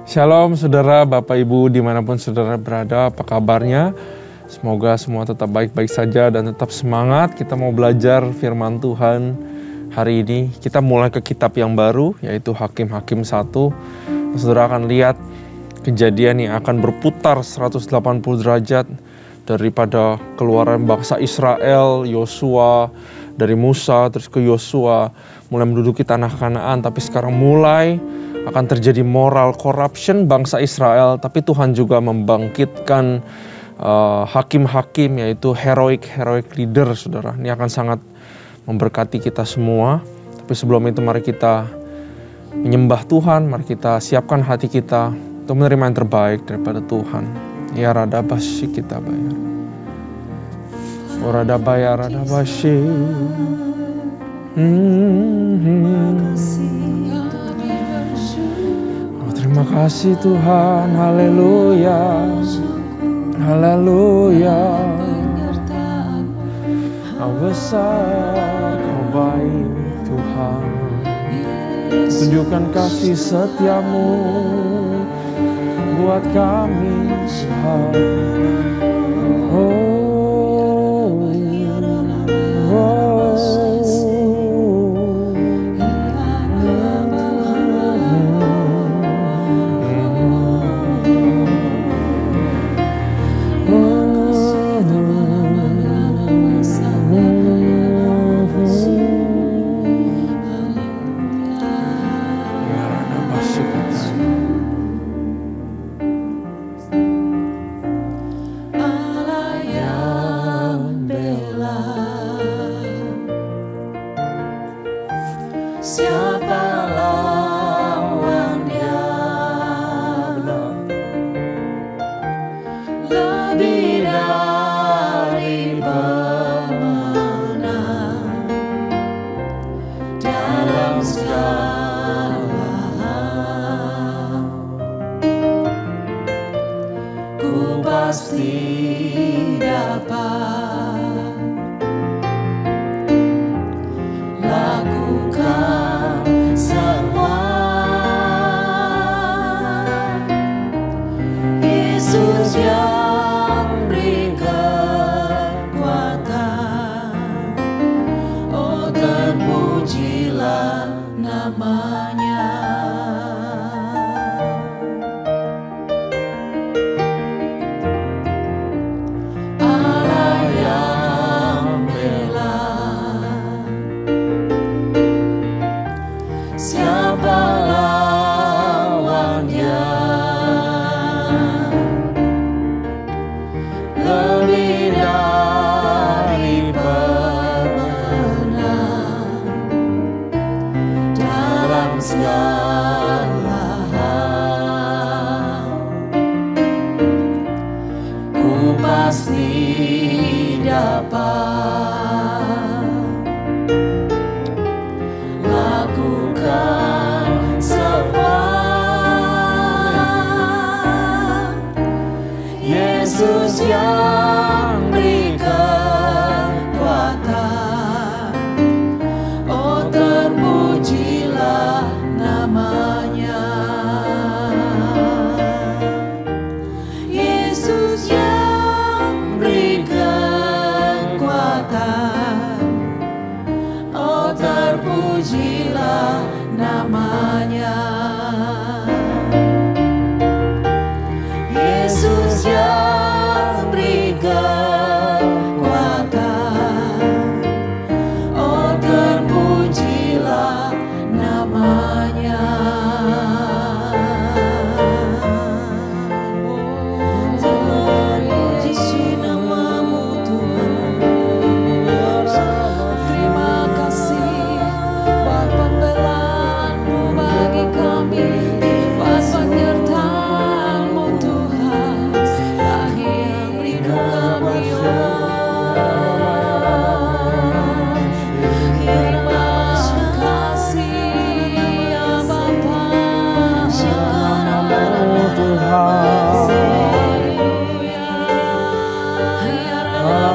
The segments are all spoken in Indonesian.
Shalom saudara, Bapak Ibu dimanapun saudara berada, apa kabarnya? Semoga semua tetap baik-baik saja dan tetap semangat. Kita mau belajar firman Tuhan hari ini. Kita mulai ke kitab yang baru, yaitu Hakim-Hakim 1. Saudara akan lihat kejadian yang akan berputar 180 derajat daripada keluaran bangsa Israel, Yosua, dari Musa terus ke Yosua, mulai menduduki tanah Kanaan, tapi sekarang mulai akan terjadi moral corruption bangsa Israel, tapi Tuhan juga membangkitkan hakim-hakim, yaitu heroic leader, saudara. Ini akan sangat memberkati kita semua. Tapi sebelum itu mari kita menyembah Tuhan, mari kita siapkan hati kita untuk menerima yang terbaik daripada Tuhan. Ya rada basi kita bayar. Rada bayar, rada basi. Terima kasih Tuhan, haleluya, haleluya. Kau besar, kau baik Tuhan. Tunjukkan kasih setiamu buat kami Tuhan.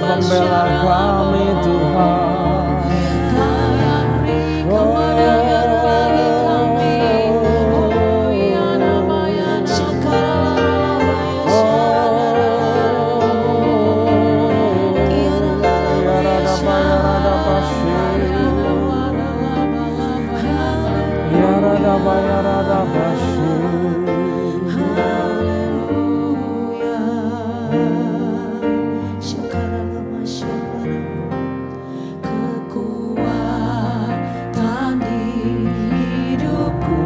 Pembela kami Tuhan. baya rada basi. Kekuatan di hidupku,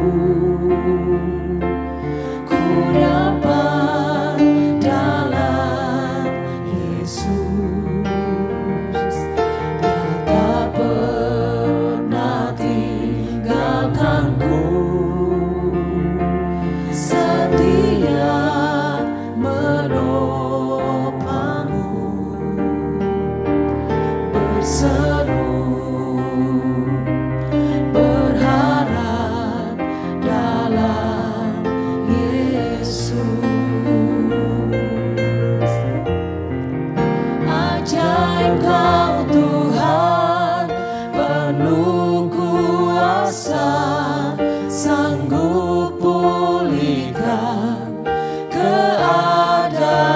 ku dapat dalam Yesus. Dia tak pernah tinggalkanku, setia menopangmu, berseru berharap dalam Yesus. Ajaib Kau Tuhan, penuh kuasa, sanggup pulihkan keadaanku.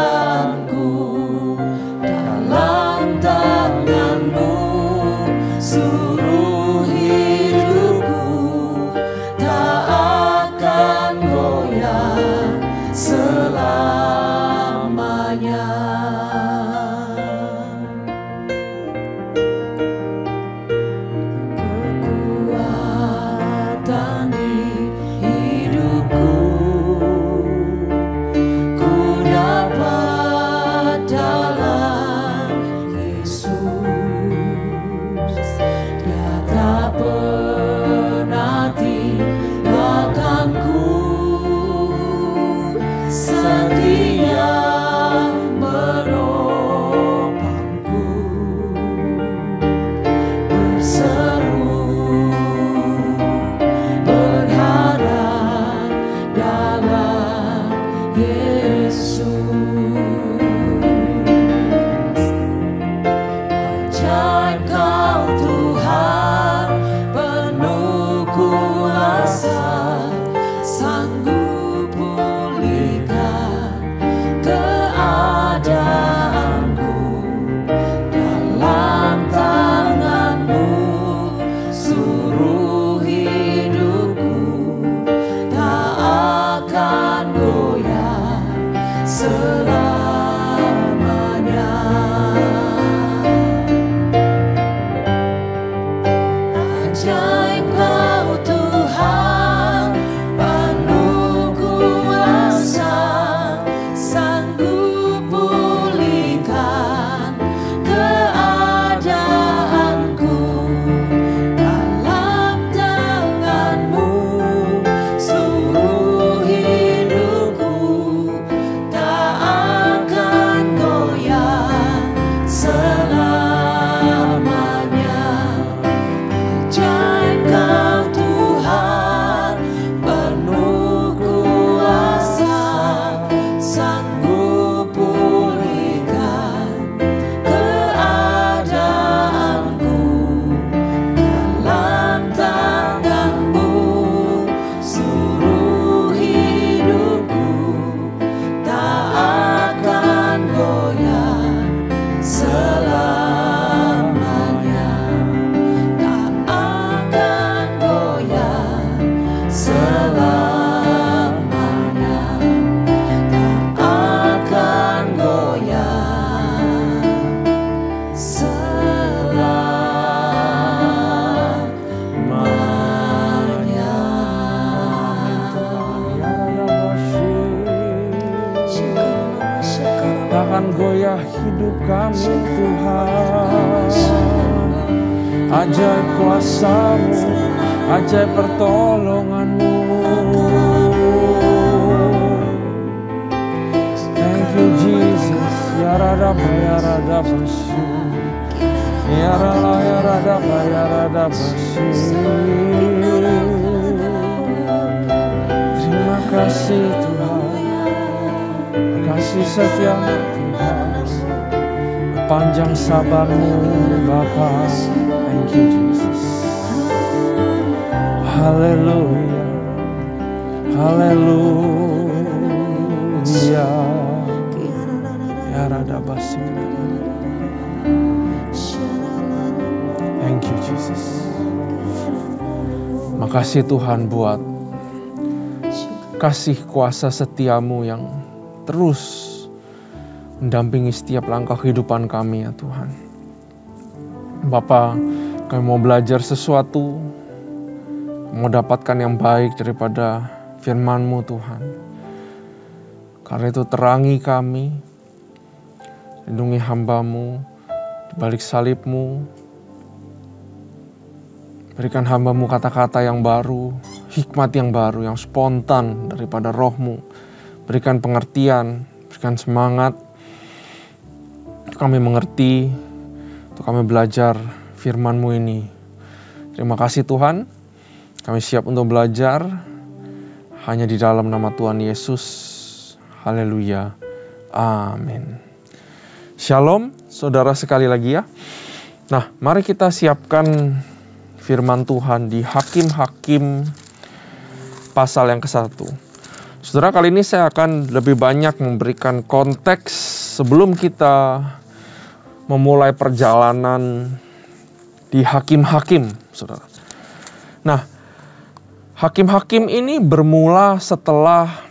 Dalam tangan-Mu seluruh hidupku tak akan goyah selamanya. Kekuatan di hidupku, ku dapat dalam Yesus. Dia tak pernah tinggalkanku, setia menopangku, berseru berharap dalam Yesus. Ajaib Kau Tuhan, penuh kuasa, sanggup pulihkan keadaanku. Dalam tangan-Mu seluruh hidupku tak akan goyah selamanya. Ajaib Kau Tuhan, penuh kuasa, sanggup pulihkan keadaanku. Dalam tangan-Mu seluruh hidupku tak akan goyah selamanya. Ajaib Kau Tuhan, penuh kuasa, sanggup pulihkan keadaanku. Dalam tangan-Mu seluruh hidupku tak akan goyah selamanya. Tak akan goyah selamanya. Tak akan goyah selamanya. Takkan goyah hidup kami Tuhan. Ajaib kuasa-Mu, ajaib pertolongan-Mu. Thank you Jesus. Ya rada baya rada basi. Ya rada baya rada basi. Terima kasih Tuhan. Kasih setia-Mu Tuhan, panjang sabar-Mu Bapa. Thank you Jesus. Haleluya, haleluya. Ya rada basi. Thank you Jesus. Makasih Tuhan buat kasih kuasa setiamu yang terus mendampingi setiap langkah kehidupan kami ya Tuhan. Bapa, kami mau belajar sesuatu, mau dapatkan yang baik daripada firman-Mu Tuhan. Karena itu terangi kami, lindungi hamba-Mu di balik salib-Mu. Berikan hamba-Mu kata-kata yang baru, hikmat yang baru, yang spontan daripada Roh-Mu. Berikan pengertian, berikan semangat, untuk kami mengerti, untuk kami belajar firman-Mu ini. Terima kasih Tuhan, kami siap untuk belajar hanya di dalam nama Tuhan Yesus. Haleluya. Amin. Shalom, saudara sekali lagi ya. Nah, mari kita siapkan firman Tuhan di Hakim-Hakim pasal yang ke-1. Saudara, kali ini saya akan lebih banyak memberikan konteks sebelum kita memulai perjalanan di Hakim-Hakim, saudara. Nah, Hakim-Hakim ini bermula setelah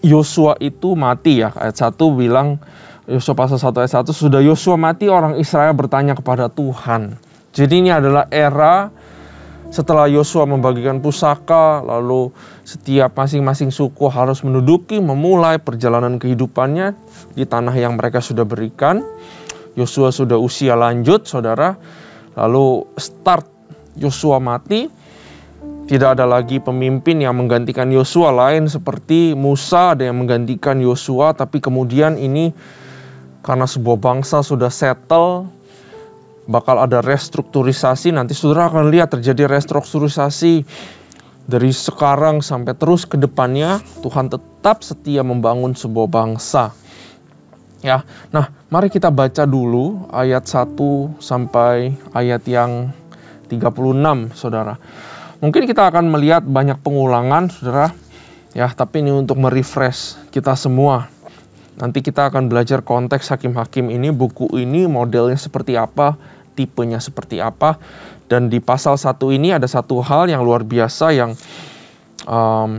Yosua itu mati ya. Ayat 1 bilang, Yosua pasal 1 ayat 1, sudah Yosua mati, orang Israel bertanya kepada Tuhan. Jadi ini adalah era setelah Yosua membagikan pusaka, lalu setiap masing-masing suku harus memulai perjalanan kehidupannya di tanah yang mereka sudah berikan. Yosua sudah usia lanjut, saudara. Lalu start Yosua mati. Tidak ada lagi pemimpin yang menggantikan Yosua, lain seperti Musa ada yang menggantikan Yosua. Tapi kemudian ini karena sebuah bangsa sudah settle, bakal ada restrukturisasi. Nanti saudara akan lihat terjadi restrukturisasi dari sekarang sampai terus ke depannya. Tuhan tetap setia membangun sebuah bangsa. Ya, nah mari kita baca dulu ayat 1 sampai ayat yang 36, saudara. Mungkin kita akan melihat banyak pengulangan, saudara. Ya, tapi ini untuk merefresh kita semua. Nanti kita akan belajar konteks Hakim-Hakim ini, buku ini modelnya seperti apa, tipenya seperti apa. Dan di pasal 1 ini ada satu hal yang luar biasa yang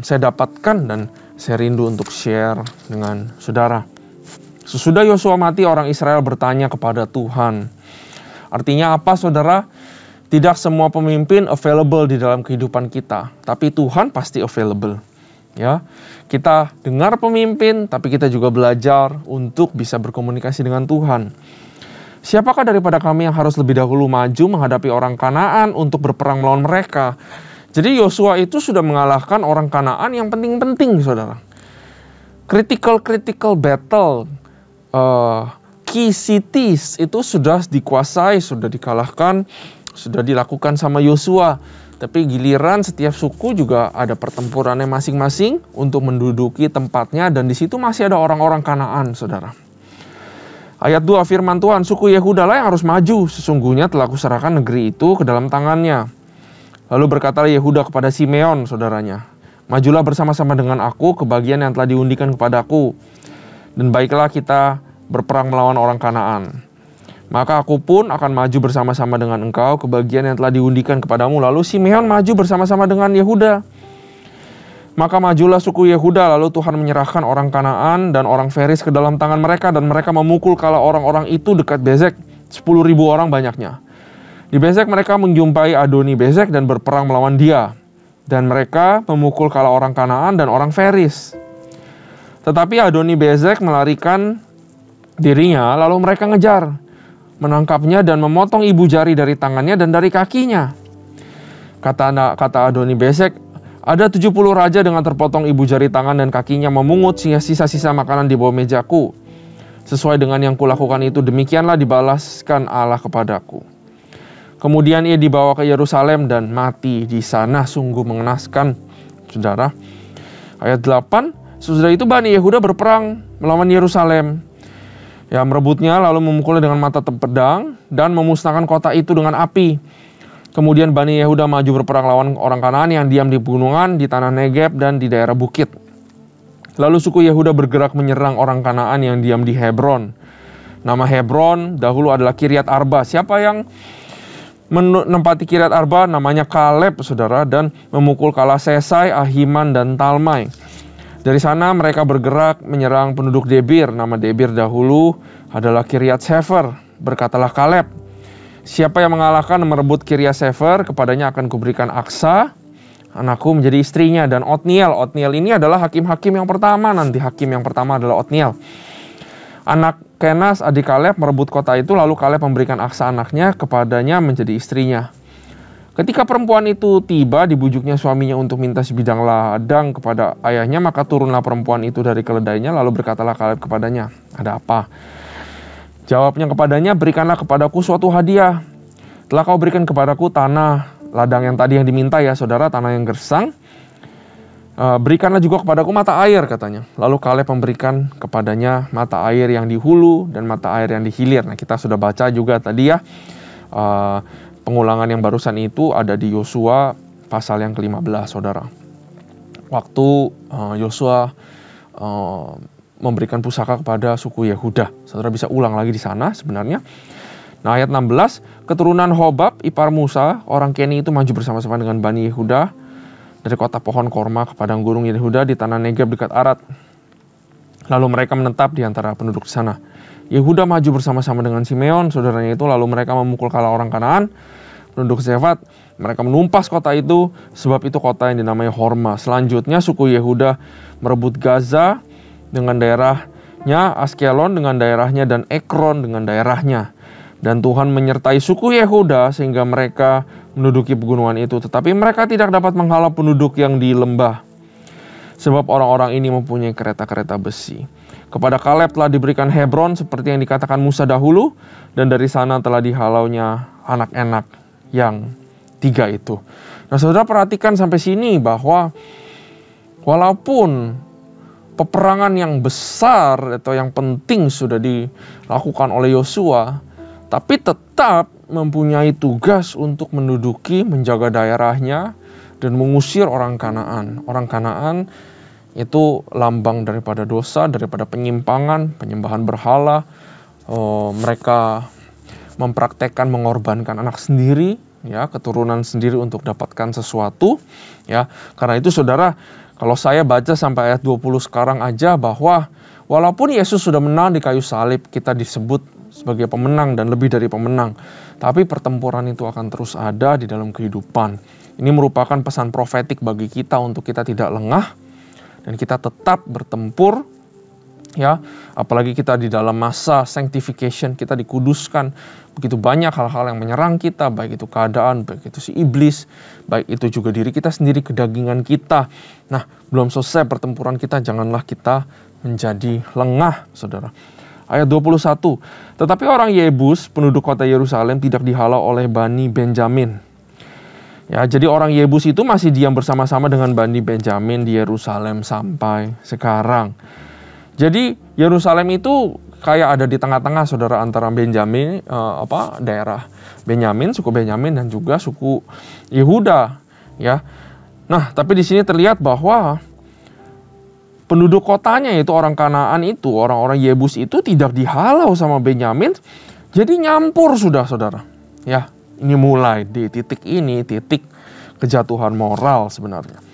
saya dapatkan dan saya rindu untuk share dengan saudara. Sesudah Yosua mati, orang Israel bertanya kepada Tuhan. Artinya apa, saudara? Tidak semua pemimpin available di dalam kehidupan kita, tapi Tuhan pasti available. Ya, kita dengar pemimpin, tapi kita juga belajar untuk bisa berkomunikasi dengan Tuhan. Siapakah daripada kami yang harus lebih dahulu maju menghadapi orang Kanaan untuk berperang melawan mereka? Jadi Yosua itu sudah mengalahkan orang Kanaan yang penting-penting, saudara. Critical battle, key cities itu sudah dikuasai, sudah dikalahkan, sudah dilakukan sama Yosua. Tapi giliran setiap suku juga ada pertempurannya masing-masing untuk menduduki tempatnya, dan di situ masih ada orang-orang Kanaan, saudara. Ayat 2 firman Tuhan, suku Yehuda lah yang harus maju, sesungguhnya telah kuserahkan negeri itu ke dalam tangannya. Lalu berkatalah Yehuda kepada Simeon, saudaranya, majulah bersama-sama dengan aku ke bagian yang telah diundikan kepadaku, dan baiklah kita berperang melawan orang Kanaan. Maka aku pun akan maju bersama-sama dengan engkau ke bagian yang telah diundikan kepadamu. Lalu Simeon maju bersama-sama dengan Yehuda. Maka majulah suku Yehuda, lalu Tuhan menyerahkan orang Kanaan dan orang Feris ke dalam tangan mereka, dan mereka memukul kala orang-orang itu dekat Bezek, 10.000 orang banyaknya. Di Bezek mereka menjumpai Adoni Bezek dan berperang melawan dia, dan mereka memukul kala orang Kanaan dan orang Feris. Tetapi Adoni Bezek melarikan dirinya, lalu mereka ngejar, menangkapnya dan memotong ibu jari dari tangannya dan dari kakinya. Kata Adoni Bezek, ada 70 raja dengan terpotong ibu jari tangan dan kakinya memungut sisa-sisa makanan di bawah mejaku. Sesuai dengan yang kulakukan itu, demikianlah dibalaskan Allah kepadaku. Kemudian ia dibawa ke Yerusalem dan mati di sana. Sungguh mengenaskan, saudara. Ayat 8, sesudah itu Bani Yehuda berperang melawan Yerusalem. Ya, merebutnya lalu memukulnya dengan mata pedang dan memusnahkan kota itu dengan api. Kemudian Bani Yehuda maju berperang lawan orang Kanaan yang diam di pegunungan, di tanah Negeb dan di daerah bukit. Lalu suku Yehuda bergerak menyerang orang Kanaan yang diam di Hebron. Nama Hebron dahulu adalah Kiryat Arba. Siapa yang menempati Kiryat Arba namanya Kaleb, saudara, dan memukul kalah Sesai, Ahiman, dan Talmai. Dari sana mereka bergerak menyerang penduduk Debir. Nama Debir dahulu adalah Kiryat Sefer. Berkatalah Kaleb, siapa yang mengalahkan dan merebut Kiryat Sefer, kepadanya akan kuberikan Aksa, anakku, menjadi istrinya, dan Otniel. Otniel ini adalah hakim-hakim yang pertama. Nanti hakim yang pertama adalah Otniel. Anak Kenas, adik Kaleb, merebut kota itu, lalu Kaleb memberikan Aksa anaknya kepadanya menjadi istrinya. Ketika perempuan itu tiba, dibujuknya suaminya untuk minta sebidang ladang kepada ayahnya, maka turunlah perempuan itu dari keledainya, lalu berkatalah Kaleb kepadanya, ada apa? Jawabnya kepadanya, berikanlah kepadaku suatu hadiah. Telah kau berikan kepadaku tanah ladang yang tadi yang diminta ya saudara, tanah yang gersang. Berikanlah juga kepadaku mata air, katanya. Lalu Kaleb memberikan kepadanya mata air yang di hulu dan mata air yang di hilir. Nah, kita sudah baca juga tadi ya. Pengulangan yang barusan itu ada di Yosua pasal yang ke-15, saudara. Waktu Yosua memberikan pusaka kepada suku Yehuda. Saudara bisa ulang lagi di sana sebenarnya. Nah, ayat 16, keturunan Hobab, ipar Musa, orang Keni itu maju bersama-sama dengan Bani Yehuda dari kota pohon korma ke padang gurung Yehuda di tanah Negeb dekat Arad. Lalu mereka menetap di antara penduduk di sana. Yehuda maju bersama-sama dengan Simeon, saudaranya itu, lalu mereka memukul kalah orang Kanaan, penduduk Sefat. Mereka menumpas kota itu, sebab itu kota yang dinamai Horma. Selanjutnya suku Yehuda merebut Gaza dengan daerahnya, Askelon dengan daerahnya, dan Ekron dengan daerahnya. Dan Tuhan menyertai suku Yehuda sehingga mereka menduduki pegunungan itu. Tetapi mereka tidak dapat menghalau penduduk yang di lembah, sebab orang-orang ini mempunyai kereta-kereta besi. Kepada Kaleb telah diberikan Hebron seperti yang dikatakan Musa dahulu, dan dari sana telah dihalaunya anak-anak yang 3 itu. Nah, saudara perhatikan sampai sini bahwa walaupun peperangan yang besar atau yang penting sudah dilakukan oleh Yosua, tapi tetap mempunyai tugas untuk menduduki, menjaga daerahnya, dan mengusir orang Kanaan. Orang Kanaan itu lambang daripada dosa, daripada penyimpangan, penyembahan berhala. Mereka mempraktekkan mengorbankan anak sendiri, ya, keturunan sendiri untuk dapatkan sesuatu, ya. Karena itu saudara, kalau saya baca sampai ayat 20 sekarang aja bahwa walaupun Yesus sudah menang di kayu salib, kita disebut sebagai pemenang dan lebih dari pemenang. Tapi pertempuran itu akan terus ada di dalam kehidupan. Ini merupakan pesan profetik bagi kita untuk kita tidak lengah dan kita tetap bertempur, ya. Apalagi kita di dalam masa sanctification, kita dikuduskan. Begitu banyak hal-hal yang menyerang kita, baik itu keadaan, baik itu si iblis, baik itu juga diri kita sendiri, kedagingan kita. Nah, belum selesai pertempuran kita, janganlah kita menjadi lengah, saudara. Ayat 21, tetapi orang Yebus, penduduk kota Yerusalem, tidak dihalau oleh Bani Benjamin. Ya, jadi orang Yebus itu masih diam bersama-sama dengan Bani Benjamin di Yerusalem sampai sekarang. Jadi Yerusalem itu kayak ada di tengah-tengah, saudara, antara Benjamin, daerah Benyamin, suku Benyamin, dan juga suku Yehuda. Ya, nah tapi di sini terlihat bahwa penduduk kotanya, yaitu orang Kanaan itu, orang-orang Yebus itu tidak dihalau sama Benyamin, jadi nyampur sudah, saudara. Ya, ini mulai di titik ini, titik kejatuhan moral sebenarnya.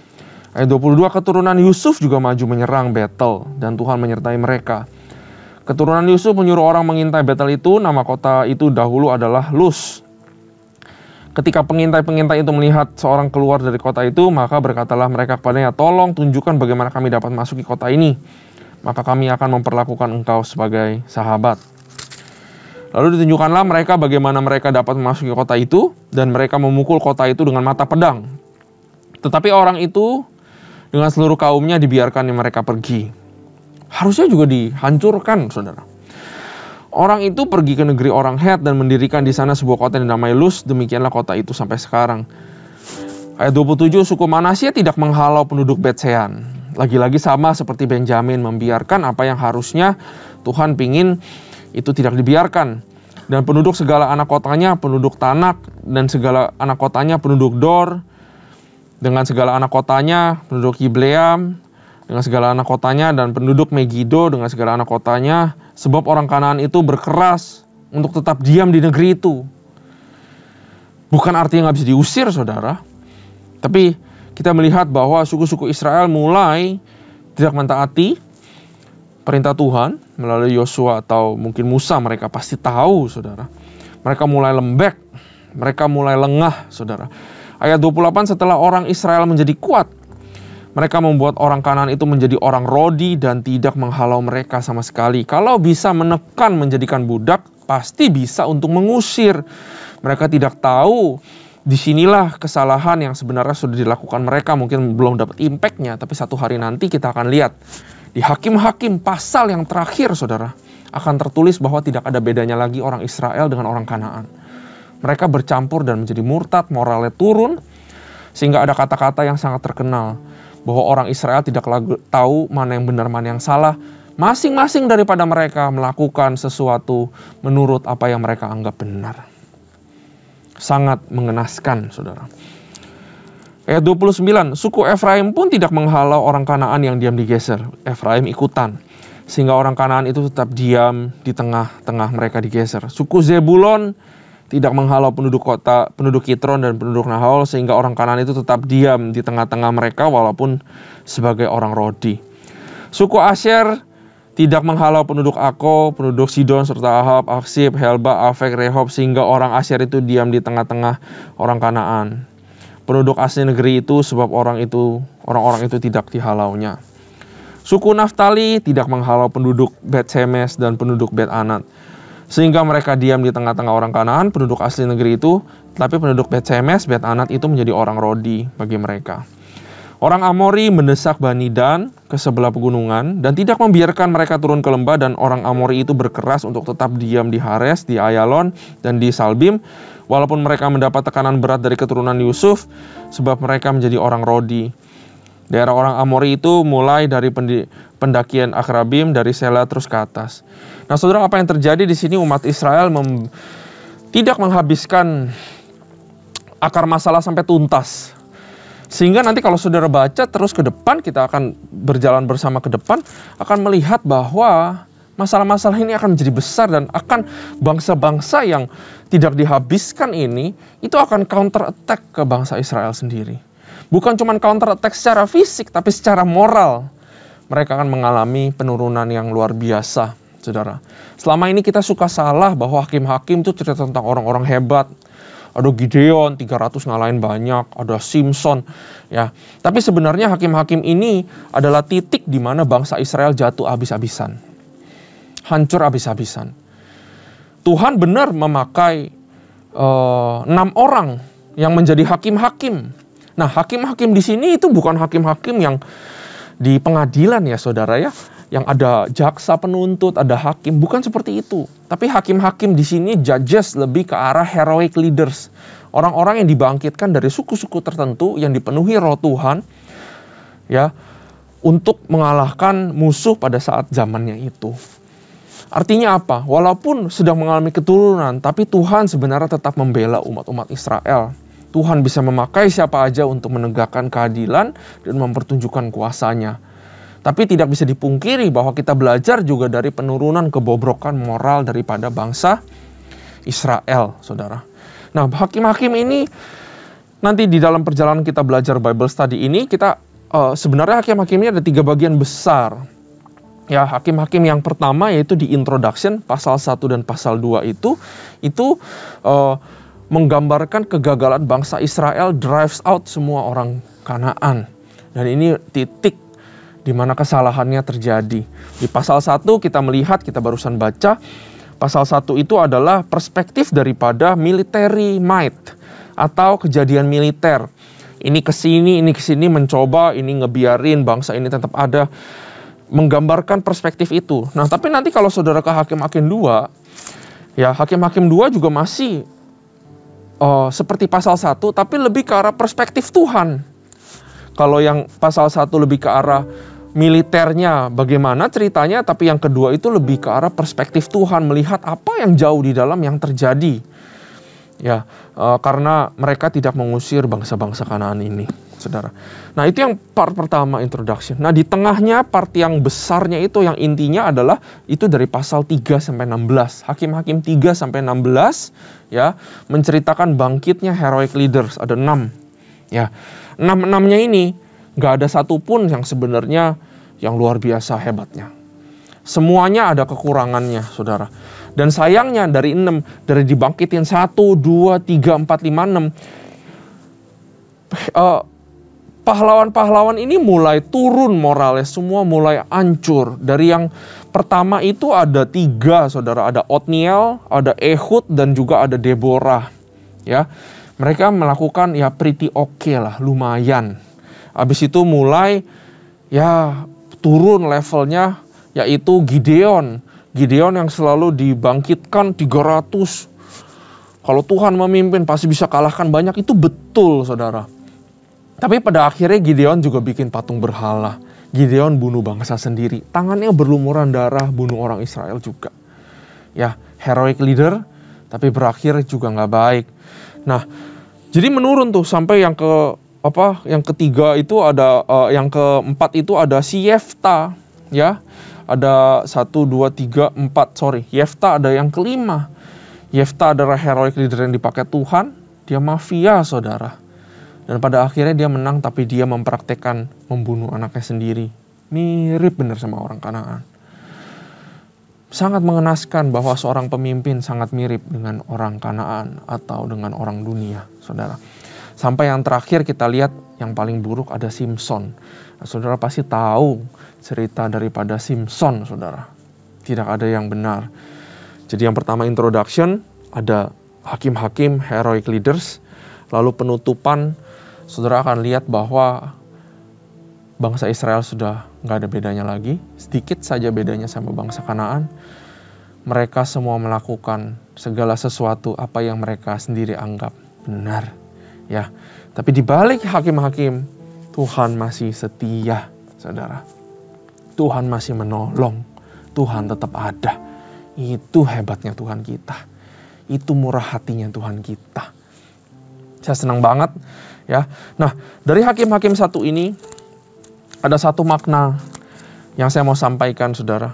Ayat 22, keturunan Yusuf juga maju menyerang Betel, dan Tuhan menyertai mereka. Keturunan Yusuf menyuruh orang mengintai Betel itu, nama kota itu dahulu adalah Luz. Ketika pengintai-pengintai itu melihat seorang keluar dari kota itu, maka berkatalah mereka kepadanya, tolong tunjukkan bagaimana kami dapat masuki kota ini, maka kami akan memperlakukan engkau sebagai sahabat. Lalu ditunjukkanlah mereka bagaimana mereka dapat memasuki kota itu, dan mereka memukul kota itu dengan mata pedang. Tetapi orang itu dengan seluruh kaumnya dibiarkan mereka pergi. Harusnya juga dihancurkan, saudara. Orang itu pergi ke negeri orang Het dan mendirikan di sana sebuah kota yang dinamai Luz. Demikianlah kota itu sampai sekarang. Ayat 27, suku Manasye tidak menghalau penduduk Bet-Sean. Lagi-lagi sama seperti Benjamin, membiarkan apa yang harusnya Tuhan pingin itu tidak dibiarkan. Dan penduduk segala anak kotanya, penduduk Tanak, dan segala anak kotanya, penduduk Dor, dengan segala anak kotanya, penduduk Yibleam, dengan segala anak kotanya, dan penduduk Megido dengan segala anak kotanya, sebab orang Kanaan itu berkeras untuk tetap diam di negeri itu. Bukan artinya nggak bisa diusir, saudara. Tapi kita melihat bahwa suku-suku Israel mulai tidak mentaati perintah Tuhan melalui Yosua atau mungkin Musa. Mereka pasti tahu, saudara. Mereka mulai lembek, mereka mulai lengah, saudara. Ayat 28, setelah orang Israel menjadi kuat, mereka membuat orang Kanaan itu menjadi orang Rodi dan tidak menghalau mereka sama sekali. Kalau bisa menekan menjadikan budak, pasti bisa untuk mengusir. Mereka tidak tahu disinilah kesalahan yang sebenarnya sudah dilakukan mereka. Mungkin belum dapat impact-nya, tapi satu hari nanti kita akan lihat. Di Hakim-Hakim pasal yang terakhir, saudara, akan tertulis bahwa tidak ada bedanya lagi orang Israel dengan orang Kanaan. Mereka bercampur dan menjadi murtad, moralnya turun, sehingga ada kata-kata yang sangat terkenal bahwa orang Israel tidak lagi tahu mana yang benar, mana yang salah. Masing-masing daripada mereka melakukan sesuatu menurut apa yang mereka anggap benar. Sangat mengenaskan, saudara. Ayat 29, suku Efraim pun tidak menghalau orang Kanaan yang diam di Geser. Efraim ikutan, sehingga orang Kanaan itu tetap diam di tengah-tengah mereka di Geser. Suku Zebulon tidak menghalau penduduk kota, penduduk Kitron dan penduduk Nahol, sehingga orang Kanaan itu tetap diam di tengah-tengah mereka walaupun sebagai orang Rodi. Suku Asyer tidak menghalau penduduk Ako, penduduk Sidon, serta Ahab, Aksib, Helba, Afek, Rehob, sehingga orang Asyer itu diam di tengah-tengah orang Kanaan. Penduduk asli negeri itu sebab orang-orang itu tidak dihalaunya. Suku Naftali tidak menghalau penduduk Bet Semes dan penduduk Bet Anat, sehingga mereka diam di tengah-tengah orang Kanaan, penduduk asli negeri itu, tapi penduduk Bet Semes, Bet Anat itu menjadi orang Rodi bagi mereka. Orang Amori mendesak Bani Dan ke sebelah pegunungan dan tidak membiarkan mereka turun ke lembah, dan orang Amori itu berkeras untuk tetap diam di Hares, di Ayalon, dan di Salbim, walaupun mereka mendapat tekanan berat dari keturunan Yusuf, sebab mereka menjadi orang Rodi. Daerah orang Amori itu mulai dari pendakian Akrabim, dari Sela terus ke atas. Nah, saudara, apa yang terjadi di sini? Umat Israel tidak menghabiskan akar masalah sampai tuntas. Sehingga nanti kalau saudara baca terus ke depan, kita akan berjalan bersama ke depan, akan melihat bahwa masalah-masalah ini akan menjadi besar, dan akan bangsa-bangsa yang tidak dihabiskan ini, itu akan counter attack ke bangsa Israel sendiri. Bukan cuma counter attack secara fisik, tapi secara moral. Mereka akan mengalami penurunan yang luar biasa, saudara. Selama ini kita suka salah bahwa hakim-hakim itu cerita tentang orang-orang hebat. Ada Gideon, 300 ngalahin banyak, ada Simpson, ya. Tapi sebenarnya hakim-hakim ini adalah titik di mana bangsa Israel jatuh habis-habisan. Hancur habis-habisan. Tuhan benar memakai 6 orang yang menjadi hakim-hakim. Nah, hakim-hakim di sini itu bukan hakim-hakim yang di pengadilan, ya saudara, ya, yang ada jaksa penuntut, ada hakim, bukan seperti itu. Tapi hakim-hakim di sini judges lebih ke arah heroic leaders, orang-orang yang dibangkitkan dari suku-suku tertentu yang dipenuhi roh Tuhan, ya, untuk mengalahkan musuh pada saat zamannya itu. Artinya apa? Walaupun sedang mengalami keturunan, tapi Tuhan sebenarnya tetap membela umat-umat Israel. Tuhan bisa memakai siapa aja untuk menegakkan keadilan dan mempertunjukkan kuasanya. Tapi tidak bisa dipungkiri bahwa kita belajar juga dari penurunan kebobrokan moral daripada bangsa Israel, saudara. Nah, hakim-hakim ini nanti di dalam perjalanan kita belajar Bible study ini, kita sebenarnya hakim-hakim ini ada 3 bagian besar. Ya, hakim-hakim yang pertama yaitu di introduction, pasal 1 dan pasal 2 itu menggambarkan kegagalan bangsa Israel drives out semua orang Kanaan. Dan ini titik di mana kesalahannya terjadi. Di pasal 1 kita melihat, kita barusan baca, pasal 1 itu adalah perspektif daripada military might atau kejadian militer. Ini kesini mencoba, ini ngebiarin bangsa ini tetap ada, menggambarkan perspektif itu. Nah, tapi nanti kalau saudara ke Hakim-Hakim 2, ya Hakim-Hakim 2 juga masih seperti pasal 1, tapi lebih ke arah perspektif Tuhan. Kalau yang pasal 1 lebih ke arah militernya bagaimana ceritanya, tapi yang kedua itu lebih ke arah perspektif Tuhan, melihat apa yang jauh di dalam yang terjadi. Ya, karena mereka tidak mengusir bangsa-bangsa Kanaan ini, saudara. Nah itu yang part pertama, introduction. Nah di tengahnya part yang besarnya itu, yang intinya adalah itu dari pasal 3-16. Hakim-hakim 3-16 ya, menceritakan bangkitnya heroic leaders. Ada 6 ya. 6-6-nya ini gak ada satupun yang sebenarnya yang luar biasa hebatnya. Semuanya ada kekurangannya, saudara. Dan sayangnya dari dibangkitin 1, 2, 3, 4, 5, 6, pahlawan-pahlawan ini mulai turun moralnya, semua mulai hancur. Dari yang pertama itu ada 3, saudara. Ada Othniel, ada Ehud, dan juga ada Deborah. Ya, mereka melakukan ya pretty okay lah, lumayan. Habis itu mulai ya turun levelnya, yaitu Gideon yang selalu dibangkitkan 300. Kalau Tuhan memimpin pasti bisa kalahkan banyak, itu betul, saudara. Tapi pada akhirnya Gideon juga bikin patung berhala. Gideon bunuh bangsa sendiri. Tangannya berlumuran darah, bunuh orang Israel juga. Ya, heroic leader, tapi berakhir juga nggak baik. Nah, jadi menurun tuh sampai yang ketiga itu ada, yang keempat itu ada si Yefta, ya. Ada 1, 2, 3, 4, Yefta ada yang kelima. Yefta adalah heroic leader yang dipakai Tuhan. Dia mafia, saudara. Dan pada akhirnya dia menang, tapi dia mempraktekkan membunuh anaknya sendiri. Mirip benar sama orang Kanaan. Sangat mengenaskan bahwa seorang pemimpin sangat mirip dengan orang Kanaan atau dengan orang dunia, saudara. Sampai yang terakhir kita lihat yang paling buruk ada Simpson. Nah, saudara pasti tahu cerita daripada Simpson, saudara. Tidak ada yang benar. Jadi yang pertama introduction, ada hakim-hakim, heroic leaders. Lalu penutupan, saudara akan lihat bahwa bangsa Israel sudah nggak ada bedanya lagi. Sedikit saja bedanya sama bangsa Kanaan. Mereka semua melakukan segala sesuatu apa yang mereka sendiri anggap benar. Ya, tapi di balik hakim-hakim, Tuhan masih setia, saudara. Tuhan masih menolong. Tuhan tetap ada. Itu hebatnya Tuhan kita. Itu murah hatinya Tuhan kita. Saya senang banget, ya. Nah, dari hakim-hakim 1 ini ada satu makna yang saya mau sampaikan, saudara.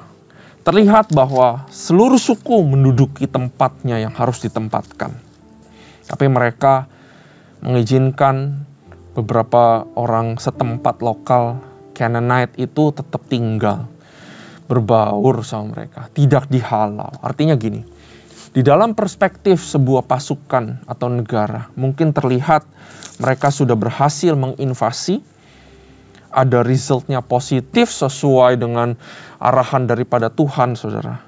Terlihat bahwa seluruh suku menduduki tempatnya yang harus ditempatkan. Tapi mereka mengizinkan beberapa orang setempat lokal Canaanite itu tetap tinggal, berbaur sama mereka, tidak dihalau. Artinya gini, di dalam perspektif sebuah pasukan atau negara, mungkin terlihat mereka sudah berhasil menginvasi, ada resultnya positif sesuai dengan arahan daripada Tuhan, saudara.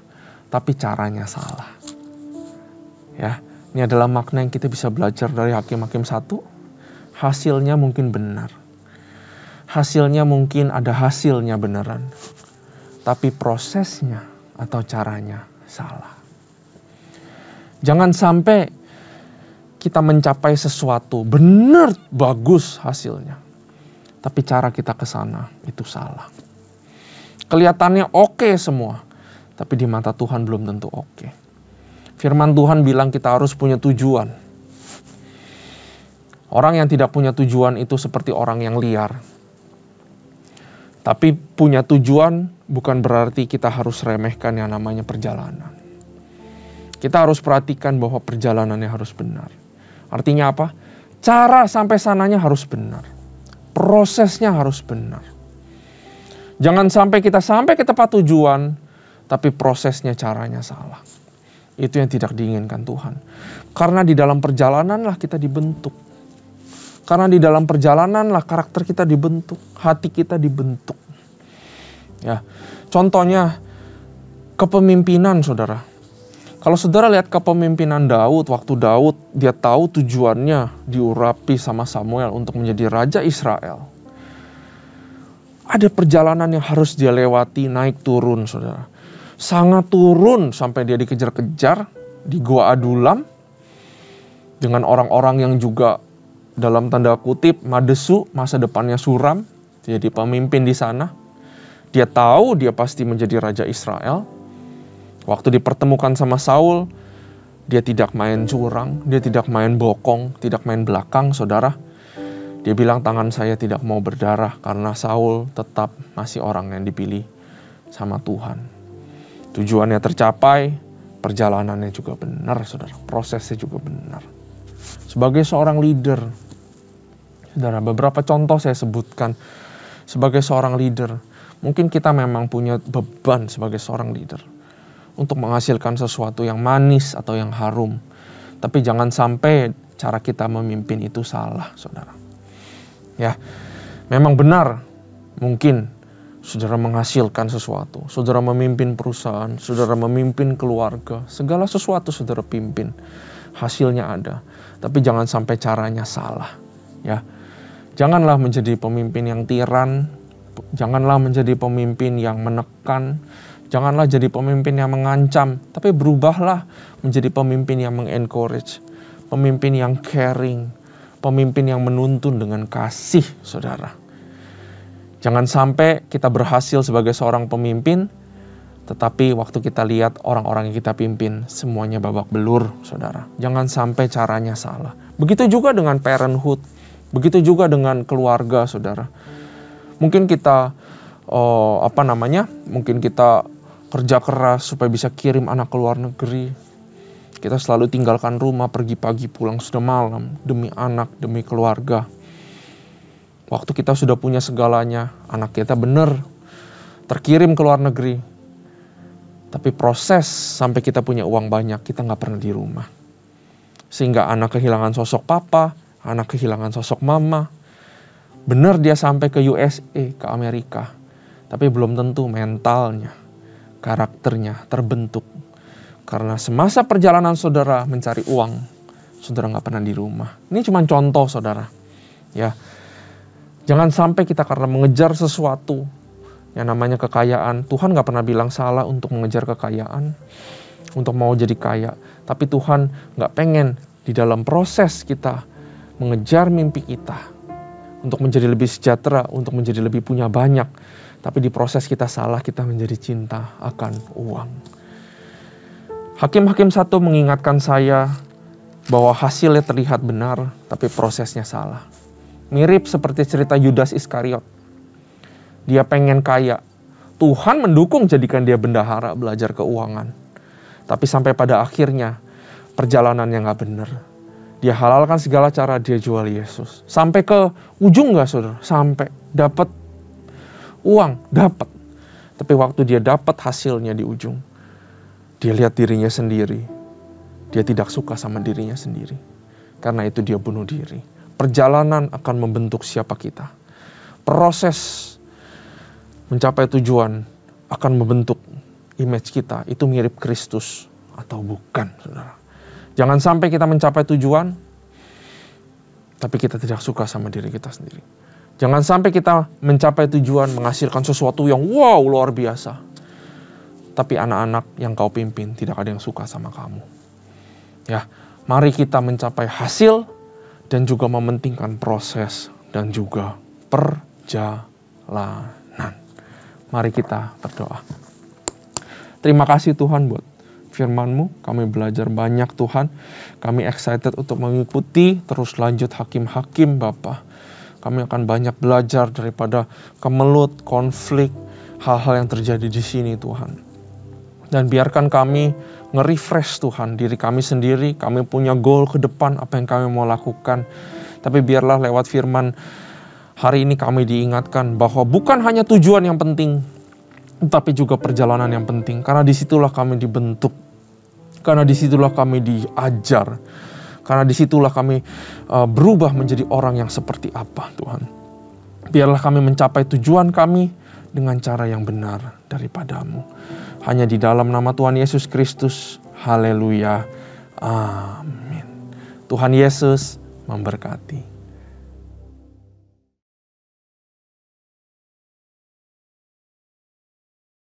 Tapi caranya salah. Ya. Ini adalah makna yang kita bisa belajar dari hakim-hakim 1. Hasilnya mungkin benar. Hasilnya mungkin ada hasilnya beneran. Tapi prosesnya atau caranya salah. Jangan sampai kita mencapai sesuatu benar bagus hasilnya. Tapi cara kita ke sana itu salah. Kelihatannya oke semua. Tapi di mata Tuhan belum tentu oke. Firman Tuhan bilang kita harus punya tujuan. Orang yang tidak punya tujuan itu seperti orang yang liar. Tapi punya tujuan bukan berarti kita harus remehkan yang namanya perjalanan. Kita harus perhatikan bahwa perjalanannya harus benar. Artinya apa? Cara sampai sananya harus benar. Prosesnya harus benar. Jangan sampai kita sampai ke tempat tujuan, tapi prosesnya, caranya salah. Itu yang tidak diinginkan Tuhan. Karena di dalam perjalananlah kita dibentuk. Karena di dalam perjalananlah karakter kita dibentuk, hati kita dibentuk. Ya, contohnya kepemimpinan, saudara. Kalau saudara lihat kepemimpinan Daud, waktu Daud dia tahu tujuannya diurapi sama Samuel untuk menjadi raja Israel. Ada perjalanan yang harus dia lewati, naik turun, saudara. Sangat turun sampai dia dikejar-kejar di Gua Adulam dengan orang-orang yang juga dalam tanda kutip madesu, masa depannya suram, jadi pemimpin di sana. Dia tahu dia pasti menjadi raja Israel. Waktu dipertemukan sama Saul, dia tidak main curang, dia tidak main bokong, tidak main belakang, saudara. Dia bilang tangan saya tidak mau berdarah karena Saul tetap masih orang yang dipilih sama Tuhan. Tujuannya tercapai, perjalanannya juga benar, saudara. Prosesnya juga benar. Sebagai seorang leader, saudara, beberapa contoh saya sebutkan. Sebagai seorang leader, mungkin kita memang punya beban sebagai seorang leader untuk menghasilkan sesuatu yang manis atau yang harum. Tapi jangan sampai cara kita memimpin itu salah, saudara. Ya, memang benar mungkin saudara menghasilkan sesuatu, saudara memimpin perusahaan, saudara memimpin keluarga, segala sesuatu saudara pimpin, hasilnya ada. Tapi jangan sampai caranya salah, ya. Janganlah menjadi pemimpin yang tiran, janganlah menjadi pemimpin yang menekan, janganlah jadi pemimpin yang mengancam, tapi berubahlah menjadi pemimpin yang mengencourage, pemimpin yang caring, pemimpin yang menuntun dengan kasih, saudara. Jangan sampai kita berhasil sebagai seorang pemimpin, tetapi waktu kita lihat orang-orang yang kita pimpin, semuanya babak belur, saudara. Jangan sampai caranya salah. Begitu juga dengan parenthood, begitu juga dengan keluarga, saudara. Mungkin kita, mungkin kita kerja keras supaya bisa kirim anak ke luar negeri. Kita selalu tinggalkan rumah, pergi pagi, pulang sudah malam, demi anak, demi keluarga. Waktu kita sudah punya segalanya, anak kita benar terkirim ke luar negeri. Tapi proses sampai kita punya uang banyak, kita nggak pernah di rumah. Sehingga anak kehilangan sosok papa, anak kehilangan sosok mama. Benar dia sampai ke USA, ke Amerika. Tapi belum tentu mentalnya, karakternya terbentuk. Karena semasa perjalanan saudara mencari uang, saudara nggak pernah di rumah. Ini cuma contoh, saudara. Ya, jangan sampai kita karena mengejar sesuatu yang namanya kekayaan. Tuhan nggak pernah bilang salah untuk mengejar kekayaan, untuk mau jadi kaya. Tapi Tuhan nggak pengen di dalam proses kita mengejar mimpi kita untuk menjadi lebih sejahtera, untuk menjadi lebih punya banyak. Tapi di proses kita salah, kita menjadi cinta akan uang. Hakim-Hakim 1 mengingatkan saya bahwa hasilnya terlihat benar, tapi prosesnya salah. Mirip seperti cerita Yudas Iskariot. Dia pengen kaya. Tuhan mendukung jadikan dia bendahara belajar keuangan. Tapi sampai pada akhirnya perjalanannya gak benar. Dia halalkan segala cara, dia jual Yesus. Sampai ke ujung gak, saudara? Sampai dapat uang, dapat. Tapi waktu dia dapat hasilnya di ujung, dia lihat dirinya sendiri. Dia tidak suka sama dirinya sendiri. Karena itu dia bunuh diri. Perjalanan akan membentuk siapa kita. Proses mencapai tujuan akan membentuk image kita. Itu mirip Kristus atau bukan, saudara. Jangan sampai kita mencapai tujuan, tapi kita tidak suka sama diri kita sendiri. Jangan sampai kita mencapai tujuan menghasilkan sesuatu yang wow, luar biasa. Tapi anak-anak yang kau pimpin tidak ada yang suka sama kamu. Ya, mari kita mencapai hasil dan juga mementingkan proses dan juga perjalanan. Mari kita berdoa. Terima kasih Tuhan buat firman-Mu. Kami belajar banyak Tuhan. Kami excited untuk mengikuti terus lanjut Hakim-Hakim Bapa. Kami akan banyak belajar daripada kemelut, konflik, hal-hal yang terjadi di sini Tuhan. Dan biarkan kami nge-refresh Tuhan diri kami sendiri. Kami punya goal ke depan apa yang kami mau lakukan. Tapi biarlah lewat firman hari ini kami diingatkan bahwa bukan hanya tujuan yang penting, tapi juga perjalanan yang penting. Karena disitulah kami dibentuk. Karena disitulah kami diajar. Karena disitulah kami berubah menjadi orang yang seperti apa Tuhan. Biarlah kami mencapai tujuan kami dengan cara yang benar daripada-Mu. Hanya di dalam nama Tuhan Yesus Kristus. Haleluya. Amin. Tuhan Yesus memberkati.